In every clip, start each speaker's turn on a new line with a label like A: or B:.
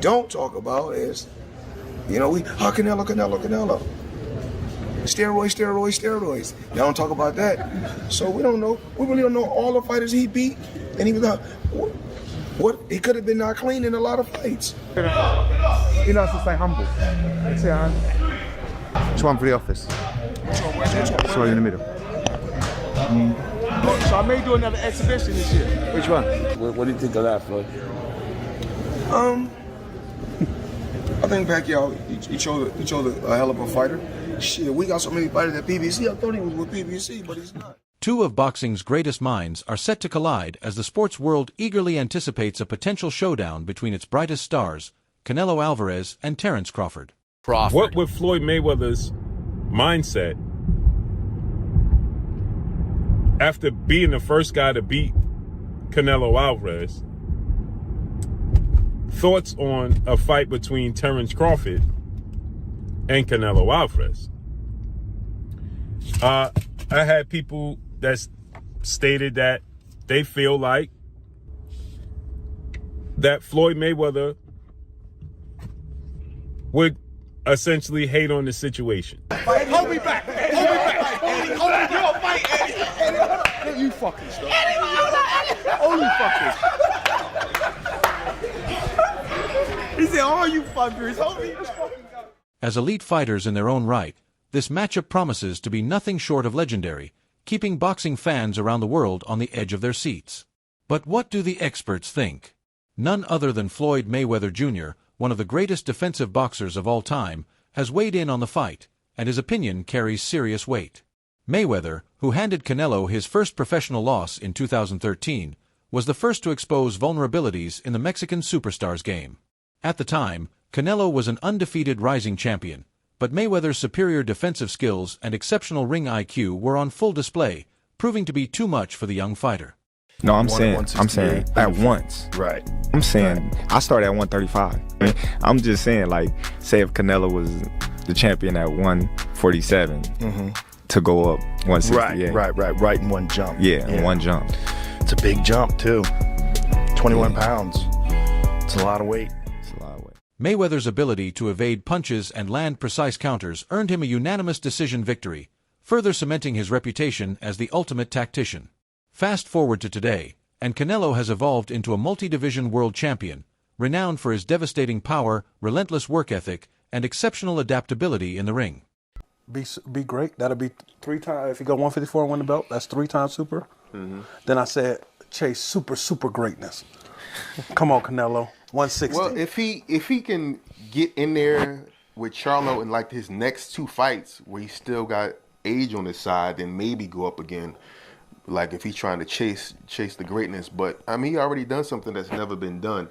A: don't talk about is, Canelo. Steroids. They don't talk about that. So we don't know. We really don't know all the fighters he beat. And he was not, he could have been not clean in a lot of fights.
B: You're not supposed to stay humble. Just one for the office. Sorry, in the middle.
C: So I may do another exhibition this year.
B: Which one?
D: What do you think of that, Floyd?
A: I think Pacquiao, he chose a hell of a fighter. Shit, we got so many fighters at PBC. I thought he was with PBC, but he's not.
E: Two of boxing's greatest minds are set to collide as the sports world eagerly anticipates a potential showdown between its brightest stars, Canelo Alvarez and Terence Crawford.
F: What with Floyd Mayweather's mindset after being the first guy to beat Canelo Alvarez? Thoughts on a fight between Terence Crawford and Canelo Alvarez? I had people that stated that they feel like that Floyd Mayweather would essentially hate on the situation.
C: Hold me back. Eddie, hold me. You'll fight, Eddie. You fucking stuff. Oh, you fuckers. He said, oh, you fuckers. Hold me.
E: As elite fighters in their own right, this matchup promises to be nothing short of legendary, keeping boxing fans around the world on the edge of their seats. But what do the experts think? None other than Floyd Mayweather Jr., one of the greatest defensive boxers of all time, has weighed in on the fight, and his opinion carries serious weight. Mayweather, who handed Canelo his first professional loss in 2013, was the first to expose vulnerabilities in the Mexican superstar's game. At the time, Canelo was an undefeated rising champion, but Mayweather's superior defensive skills and exceptional ring IQ were on full display, proving to be too much for the young fighter.
B: No, I'm saying at once.
D: Right.
B: I'm saying I started at 135. I'm just saying, like, say if Canelo was the champion at 147, to go up 168.
D: Right in one jump.
B: Yeah, in one jump.
D: It's a big jump too. 21 pounds. It's a lot of weight.
E: Mayweather's ability to evade punches and land precise counters earned him a unanimous decision victory, further cementing his reputation as the ultimate tactician. Fast forward to today, and Canelo has evolved into a multi-division world champion, renowned for his devastating power, relentless work ethic, and exceptional adaptability in the ring.
C: Be great. That'll be 3 times. If you go 154 and win the belt, that's 3 times super. Then I said, chase super greatness. Come on, Canelo. 160.
G: Well, if he can get in there with Charlo in like his next 2 fights where he still got age on his side, then maybe go up again. Like if he's trying to chase the greatness. But I mean, he already done something that's never been done.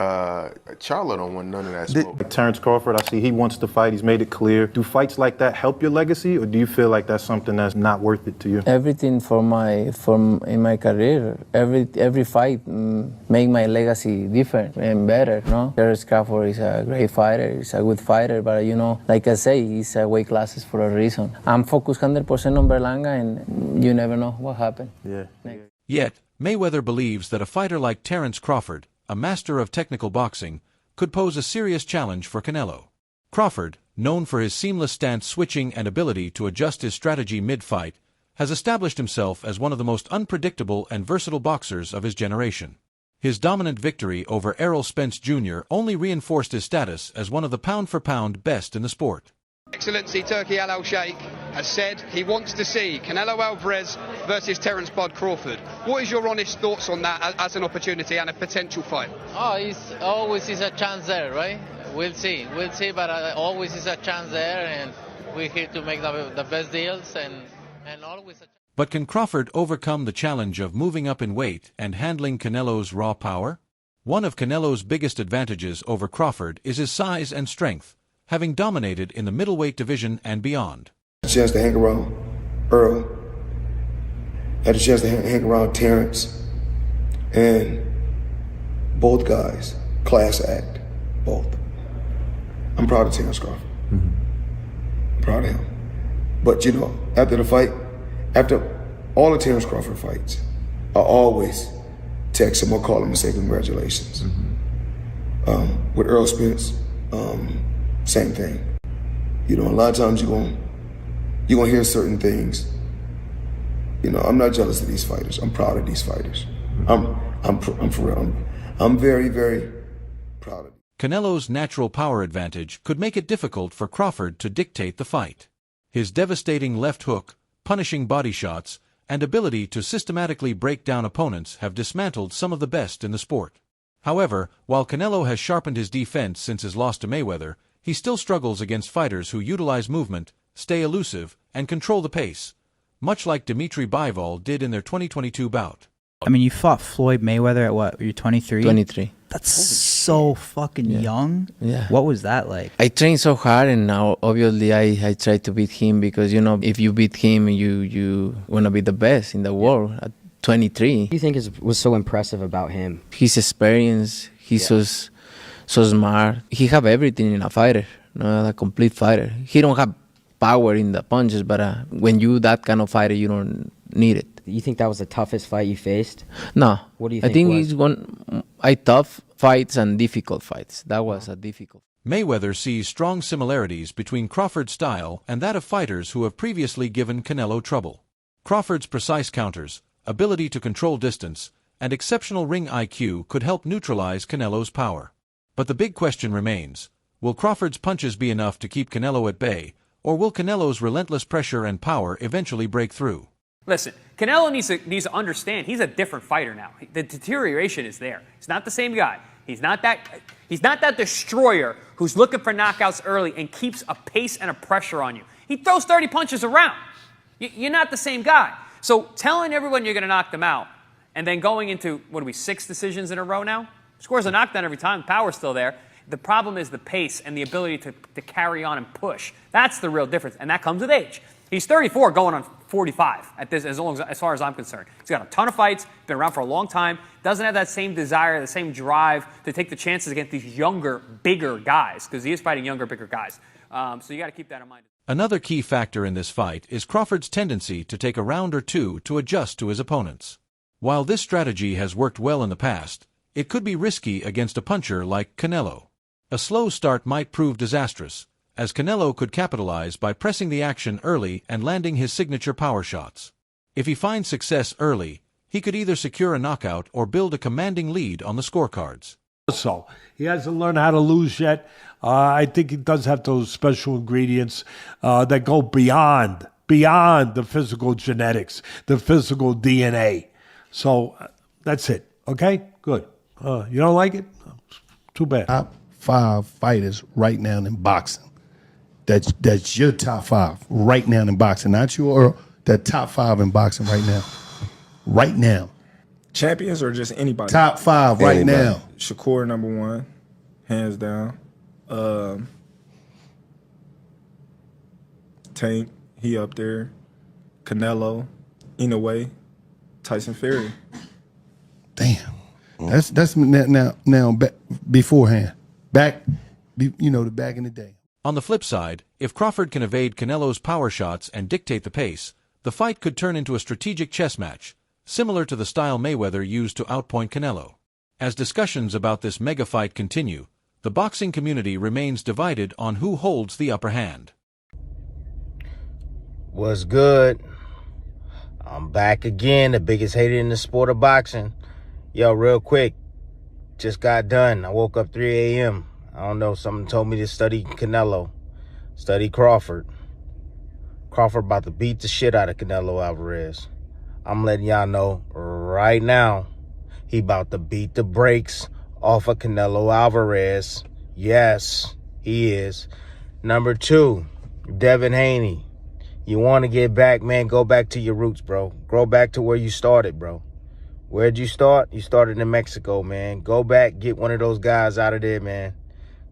G: Charlo don't want none of that smoke.
H: Terence Crawford, I see he wants to fight. He's made it clear. Do fights like that help your legacy, or do you feel like that's something that's not worth it to you?
I: Everything in my career, every fight make my legacy different and better. No, Terence Crawford is a great fighter. He's a good fighter, but like I say, he's a weight classes for a reason. I'm focused 100% on Berlanga, and you never know what happened.
H: Yeah.
E: Yet, Mayweather believes that a fighter like Terence Crawford, a master of technical boxing, could pose a serious challenge for Canelo. Crawford, known for his seamless stance switching and ability to adjust his strategy mid-fight, has established himself as one of the most unpredictable and versatile boxers of his generation. His dominant victory over Errol Spence Jr. only reinforced his status as one of the pound-for-pound best in the sport.
J: Excellency Turki Al-Sheikh has said he wants to see Canelo Alvarez versus Terence "Bud" Crawford. What is your honest thoughts on that as an opportunity and a potential fight?
I: Oh, it's always is a chance there, right? We'll see, but always is a chance there, and we're here to make the best deals and always.
E: But can Crawford overcome the challenge of moving up in weight and handling Canelo's raw power? One of Canelo's biggest advantages over Crawford is his size and strength, having dominated in the middleweight division and beyond.
A: Had a chance to hang around Earl, had a chance to hang around Terence, and both guys, class act, both. I'm proud of Terence Crawford. I'm proud of him. But after the fight, after all the Terence Crawford fights, I always text him or call him and say congratulations. With Earl Spence, same thing. You know, a lot of times you're gonna hear certain things. You know, I'm not jealous of these fighters. I'm proud of these fighters. I'm for real. I'm very, very proud of them.
E: Canelo's natural power advantage could make it difficult for Crawford to dictate the fight. His devastating left hook, punishing body shots, and ability to systematically break down opponents have dismantled some of the best in the sport. However, while Canelo has sharpened his defense since his loss to Mayweather, he still struggles against fighters who utilize movement, stay elusive, and control the pace, much like Dimitri Bivol did in their 2022 bout.
K: I mean, you fought Floyd Mayweather at what? You're 23?
I: 23.
K: That's so fucking young.
I: Yeah.
K: What was that like?
I: I trained so hard, and now obviously I try to beat him because, you know, if you beat him, you want to be the best in the world at 23.
L: What do you think was so impressive about him?
I: His experience, he's so smart. He have everything in a fighter, you know, a complete fighter. He don't have power in the punches, but when you that kind of fighter, you don't need it.
L: You think that was the toughest fight you faced?
I: No.
L: What do you think?
I: I think it's tough fights and difficult fights. That was a difficult.
E: Mayweather sees strong similarities between Crawford's style and that of fighters who have previously given Canelo trouble. Crawford's precise counters, ability to control distance, and exceptional ring IQ could help neutralize Canelo's power. But the big question remains, will Crawford's punches be enough to keep Canelo at bay, or will Canelo's relentless pressure and power eventually break through?
M: Listen, Canelo needs to understand he's a different fighter now. The deterioration is there. He's not the same guy. He's not that destroyer who's looking for knockouts early and keeps a pace and a pressure on you. He throws 30 punches around. You're not the same guy. So telling everyone you're going to knock them out and then going into, 6 decisions in a row now? Scores a knockdown every time. Power's still there. The problem is the pace and the ability to carry on and push. That's the real difference, and that comes with age. He's 34 going on 45 at this, as far as I'm concerned. He's got a ton of fights, been around for a long time, doesn't have that same desire, the same drive to take the chances against these younger, bigger guys, because he is fighting younger, bigger guys. So you got to keep that in mind.
E: Another key factor in this fight is Crawford's tendency to take a round or two to adjust to his opponents. While this strategy has worked well in the past, it could be risky against a puncher like Canelo. A slow start might prove disastrous, as Canelo could capitalize by pressing the action early and landing his signature power shots. If he finds success early, he could either secure a knockout or build a commanding lead on the scorecards.
N: So he hasn't learned how to lose yet. I think he does have those special ingredients that go beyond the physical genetics, the physical DNA. So that's it. Okay, good. You don't like it? Too bad.
O: Top 5 fighters right now in boxing. That's your top 5 right now in boxing, not your that top 5 in boxing right now. Right now.
B: Champions or just anybody?
O: Top 5 right now.
B: Shakur #1, hands down. Tank, he up there. Canelo, Inoue, Tyson Fury.
O: Damn. That's now beforehand. Back in the day.
E: On the flip side, if Crawford can evade Canelo's power shots and dictate the pace, the fight could turn into a strategic chess match, similar to the style Mayweather used to outpoint Canelo. As discussions about this mega fight continue, the boxing community remains divided on who holds the upper hand.
P: What's good? I'm back again, the biggest hater in the sport of boxing. Yo, real quick, just got done. I woke up 3 a.m. I don't know, someone told me to study Canelo, study Crawford. Crawford about to beat the shit out of Canelo Alvarez. I'm letting y'all know right now, he about to beat the brakes off of Canelo Alvarez. Yes, he is. Number 2, Devin Haney. You want to get back, man, go back to your roots, bro. Go back to where you started, bro. Where'd you start? You started in Mexico, man. Go back, get one of those guys out of there, man.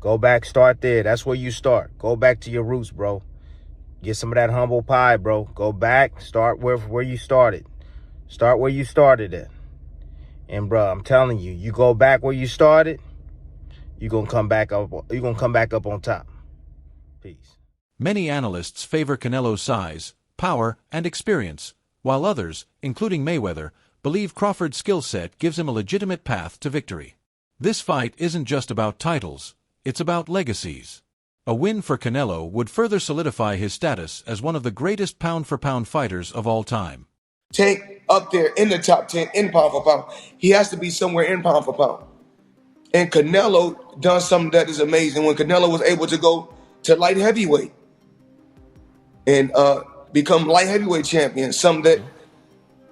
P: Go back, start there. That's where you start. Go back to your roots, bro. Get some of that humble pie, bro. Go back, start where you started. Start where you started at. And, bro, I'm telling you, you go back where you started, you're going to come back up. You're going to come back up on top. Peace.
E: Many analysts favor Canelo's size, power, and experience, while others, including Mayweather, believe Crawford's skill set gives him a legitimate path to victory. This fight isn't just about titles, it's about legacies. A win for Canelo would further solidify his status as one of the greatest pound-for-pound fighters of all time.
A: Tank up there in the top 10 in pound for pound. He has to be somewhere in pound for pound. And Canelo done something that is amazing when Canelo was able to go to light heavyweight and become light heavyweight champion, something that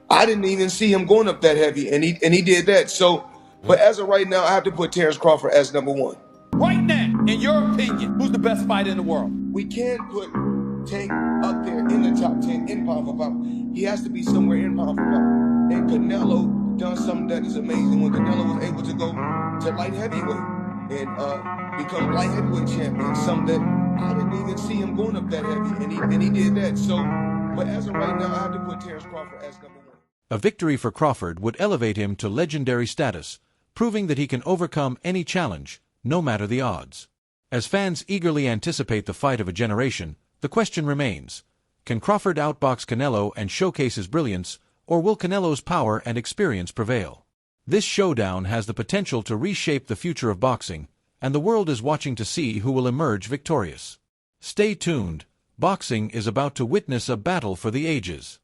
A: I didn't even see him going up that heavy, and he did that. So, but as of right now, I have to put Terence Crawford as number one.
Q: Right now, in your opinion, who's the best fighter in the world?
A: We can't put Tank up there in the top 10 in pound for pound. He has to be somewhere in pound for pound. And Canelo done something that is amazing when Canelo was able to go to light heavyweight and become light heavyweight champion, something that I didn't even see him going up that heavy, and he did that. So, but as of right now, I have to put Terence Crawford as number one.
E: A victory for Crawford would elevate him to legendary status, proving that he can overcome any challenge, no matter the odds. As fans eagerly anticipate the fight of a generation, the question remains, can Crawford outbox Canelo and showcase his brilliance, or will Canelo's power and experience prevail? This showdown has the potential to reshape the future of boxing, and the world is watching to see who will emerge victorious. Stay tuned, boxing is about to witness a battle for the ages.